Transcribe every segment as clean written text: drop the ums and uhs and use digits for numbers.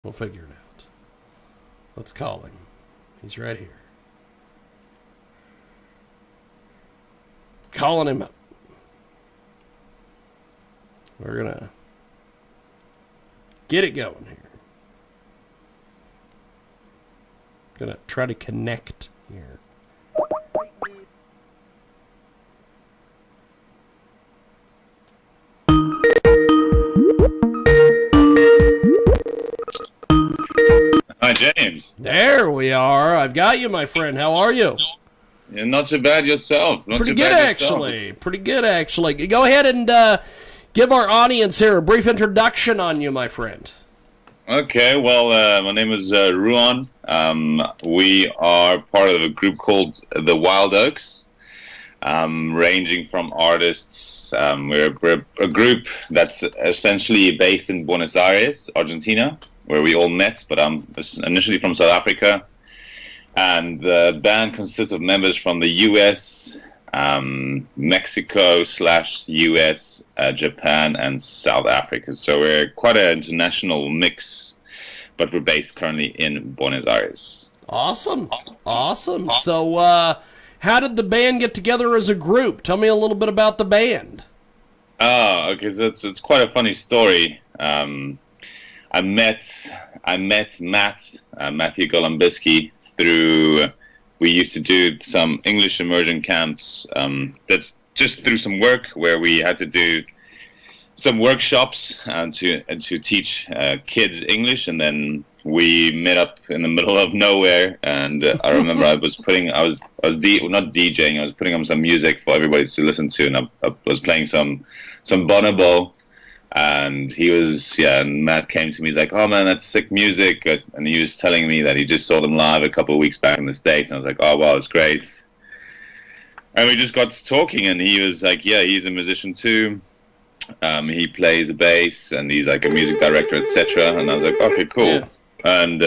We'll figure it out. Let's call him. He's right here. Calling him up. We're going to get it going here. Going to try to connect here. Hi, James. There we are. I've got you, my friend. How are you? You're not too bad yourself. Pretty good, actually. Pretty good, actually. Go ahead and give our audience here a brief introduction on you, my friend. Okay, well, my name is Ruan. We are part of a group called the Wild Oaks, ranging from artists. We're a group that's essentially based in Buenos Aires, Argentina, where we all met, but I'm initially from South Africa. And the band consists of members from the US, Mexico/US, Japan, and South Africa. So we're quite an international mix, but we're based currently in Buenos Aires. Awesome. Awesome. So how did the band get together as a group? Tell me a little bit about the band. Oh, okay. So it's quite a funny story. I met Matthew Golombisky through, we used to do some English immersion camps. That's just through some work where we had to do some workshops to teach kids English, and then we met up in the middle of nowhere. And I remember not DJing. I was putting on some music for everybody to listen to, and I was playing some bonobo. And and Matt came to me, he's like, oh man, that's sick music. And he was telling me that he just saw them live a couple of weeks back in the States. And I was like, oh wow, it's great. And we just got to talking, and he was like, yeah, he's a musician too. He plays the bass, and he's like a music director, etc. And I was like, okay, cool. Yeah. And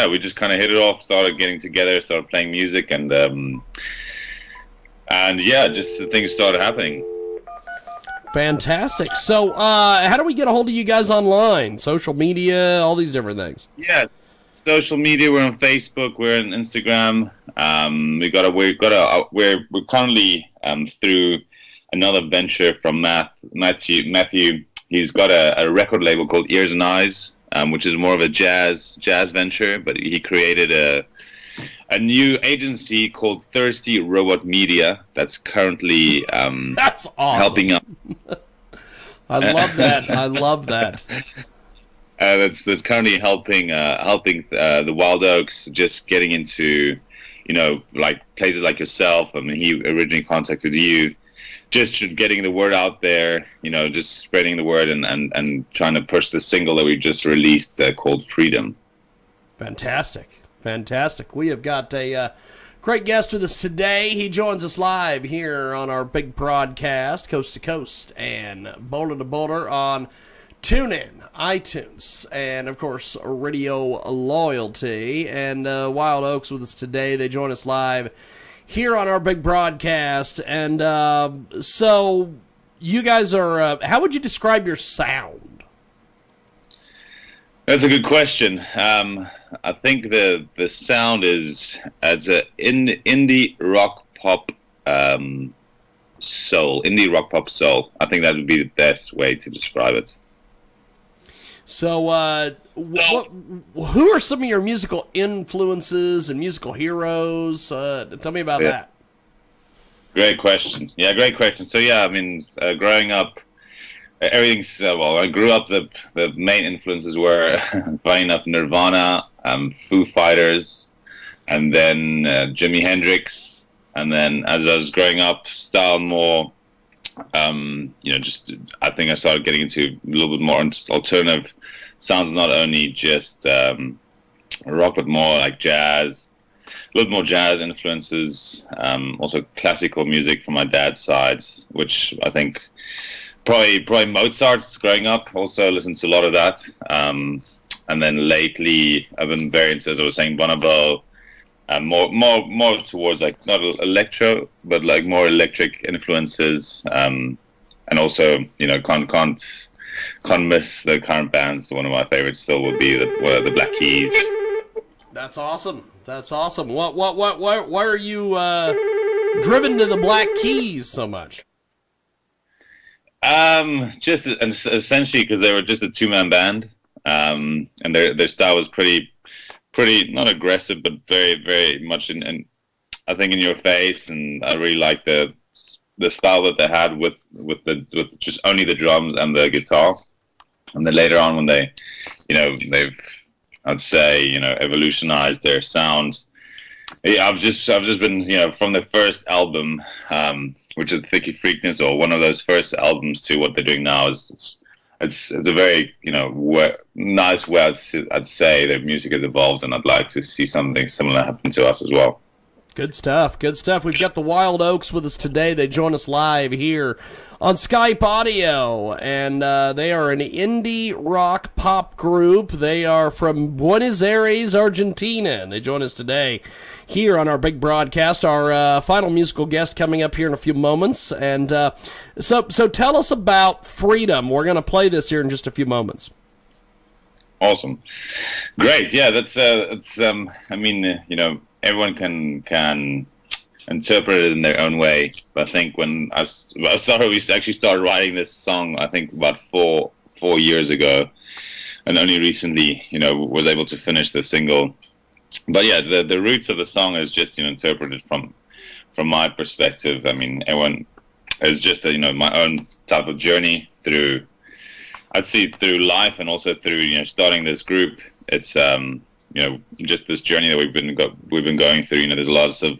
we just kind of hit it off, started getting together, started playing music, and just things started happening. Fantastic. So, how do we get a hold of you guys online? Social media, all these different things. Yeah, social media. We're on Facebook. We're on Instagram. We're currently through another venture from Matthew. He's got a record label called Ears and Eyes, which is more of a jazz venture. But he created a new agency called Thirsty Robot Media that's currly that's awesome. Helping out. I love that. I love that. That's currently helping the Wild Oaks, just getting into, like places like yourself. I mean, he originally contacted you, just getting the word out there, just spreading the word and trying to push the single that we just released called Freedom. Fantastic. Fantastic. We have got a great guest with us today. He joins us live here on our big broadcast, coast to coast and boulder to boulder on TuneIn, iTunes, and, of course, Radio Loyalty. And Wild Oaks with us today. They join us live here on our big broadcast. And so you guys are, how would you describe your sound? That's a good question. I think the sound is as a indie rock pop soul. Indie rock pop soul. I think that would be the best way to describe it. So, who are some of your musical influences and musical heroes? Tell me about that. Great question. Yeah, great question. So yeah, I mean, growing up, everything's I grew up. The main influences were funny enough Nirvana, Foo Fighters, and then Jimi Hendrix. And then as I was growing up, style more. I think I started getting into a little bit more alternative sounds, not only just rock, but more like jazz. A little more jazz influences. Also classical music from my dad's side, which I think. Probably Mozart growing up. Also listened to a lot of that. And then lately, I've been very into, as I was saying, bonobo. More towards like not electro, but like more electric influences. And also, can't can't miss the current bands. One of my favorites still would be the Black Keys. That's awesome. That's awesome. Why are you driven to the Black Keys so much? Just essentially because they were just a two-man band, and their style was pretty not aggressive, but very, very much in I think in your face, and I really like the style that they had with just only the drums and the guitar. And then later on, when they've I'd say evolutionized their sound. Yeah, I've just been from the first album, which is Thicky Freakness, or one of those first albums, to what they're doing now. It's a very nice way I'd say their music has evolved, and I'd like to see something similar happen to us as well. Good stuff. Good stuff. We've got the Wild Oaks with us today. They join us live here on Skype Audio, and they are an indie rock pop group. They are from Buenos Aires, Argentina, and they join us today here on our big broadcast. Our final musical guest coming up here in a few moments. And so tell us about Freedom. We're going to play this here in just a few moments. Awesome. Great. Yeah, that's I mean, everyone can interpret it in their own way. But I think when we actually started writing this song, I think about four years ago, and only recently, was able to finish the single. But yeah, the roots of the song is just interpreted from my perspective. I mean, everyone is just my own type of journey through. I'd say through life, and also through starting this group. It's just this journey that we've been going through. There's lots of,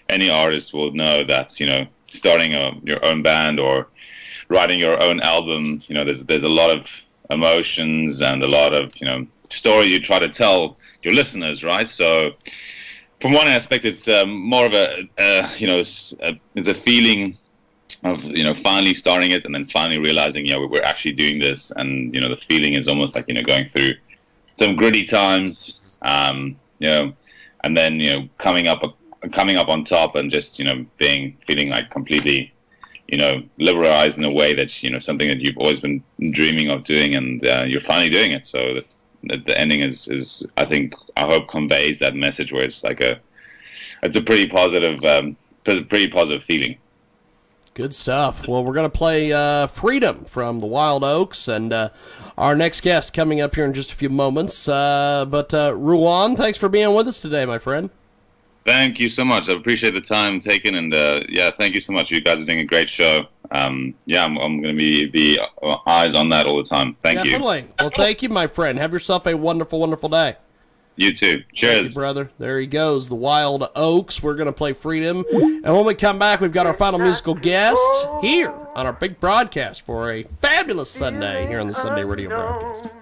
any artist will know that starting your own band or writing your own album. There's a lot of emotions and a lot of story you try to tell your listeners, right? So from one aspect, it's more of it's a feeling of finally starting it, and then finally realizing we're actually doing this, and the feeling is almost like going through some gritty times, and then coming up on top, and just feeling like completely liberalized in a way that something that you've always been dreaming of doing, and you're finally doing it. So the ending is I hope conveys that message, where it's like it's a pretty positive feeling. Good stuff. Well, we're going to play Freedom from the Wild Oaks, and our next guest coming up here in just a few moments. But Ruan, thanks for being with us today, my friend. Thank you so much. I appreciate the time taken, and thank you so much. You guys are doing a great show. I'm going to be eyes on that all the time. Thank you. Definitely. Well, thank you, my friend. Have yourself a wonderful, wonderful day. You too. Cheers. Thank you, brother. There he goes, the Wild Oaks. We're going to play Freedom. And when we come back, we've got our final musical guest here on our big broadcast for a fabulous Sunday here on the Sunday Radio broadcast.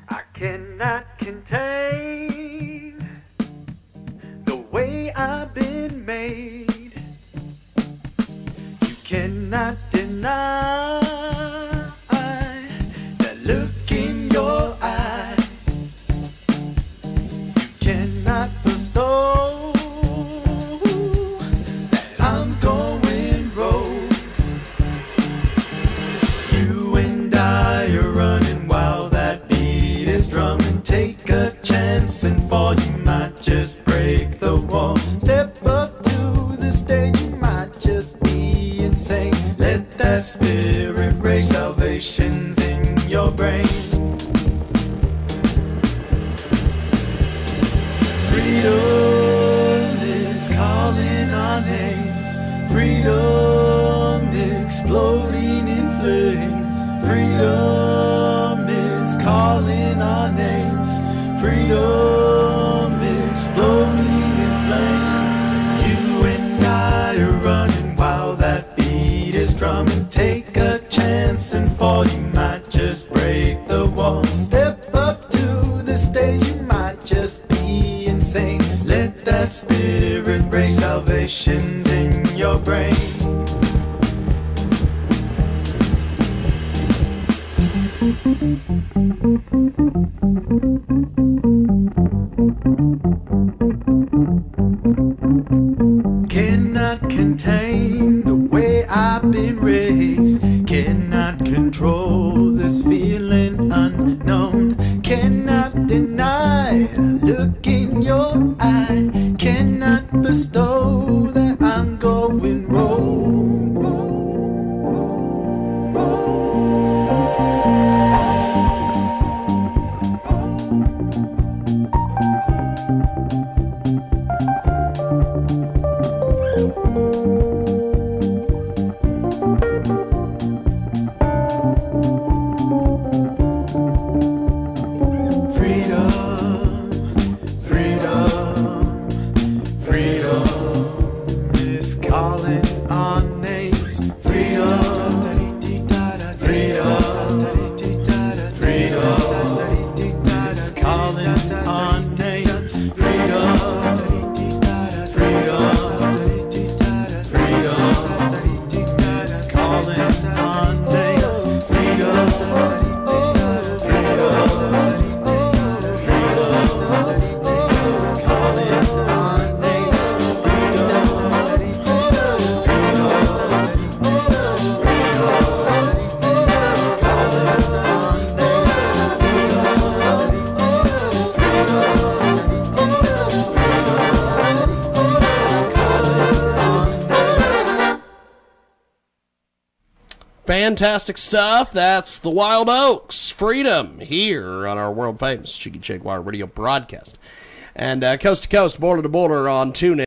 I cannot contain the way I've been made. You cannot deny that look in your eye. Cannot bestow that I'm going rogue. You and I are running while that beat is drumming. Take a chance and fall, you might just break the wall. Step up to the stage, you might just be insane. Let that spirit raise, salvation's in your brain. Freedom is calling our names. Freedom exploding in flames. Freedom is calling our names. Freedom exploding in flames. You and I are running while that beat is drumming. Take a chance and fall, you might just break the wall. Step up to the stage, you might just be insane. Let that spirit raise, salvation's in your brain. Cannot contain the way I've been raised. Cannot contain cannot deny. Look in your eye, cannot bestow that I'm going rogue. Fantastic stuff. That's the Wild Oaks, Freedom, here on our world-famous Jiggy Jaguar radio broadcast. And coast to coast, border to border on TuneIn.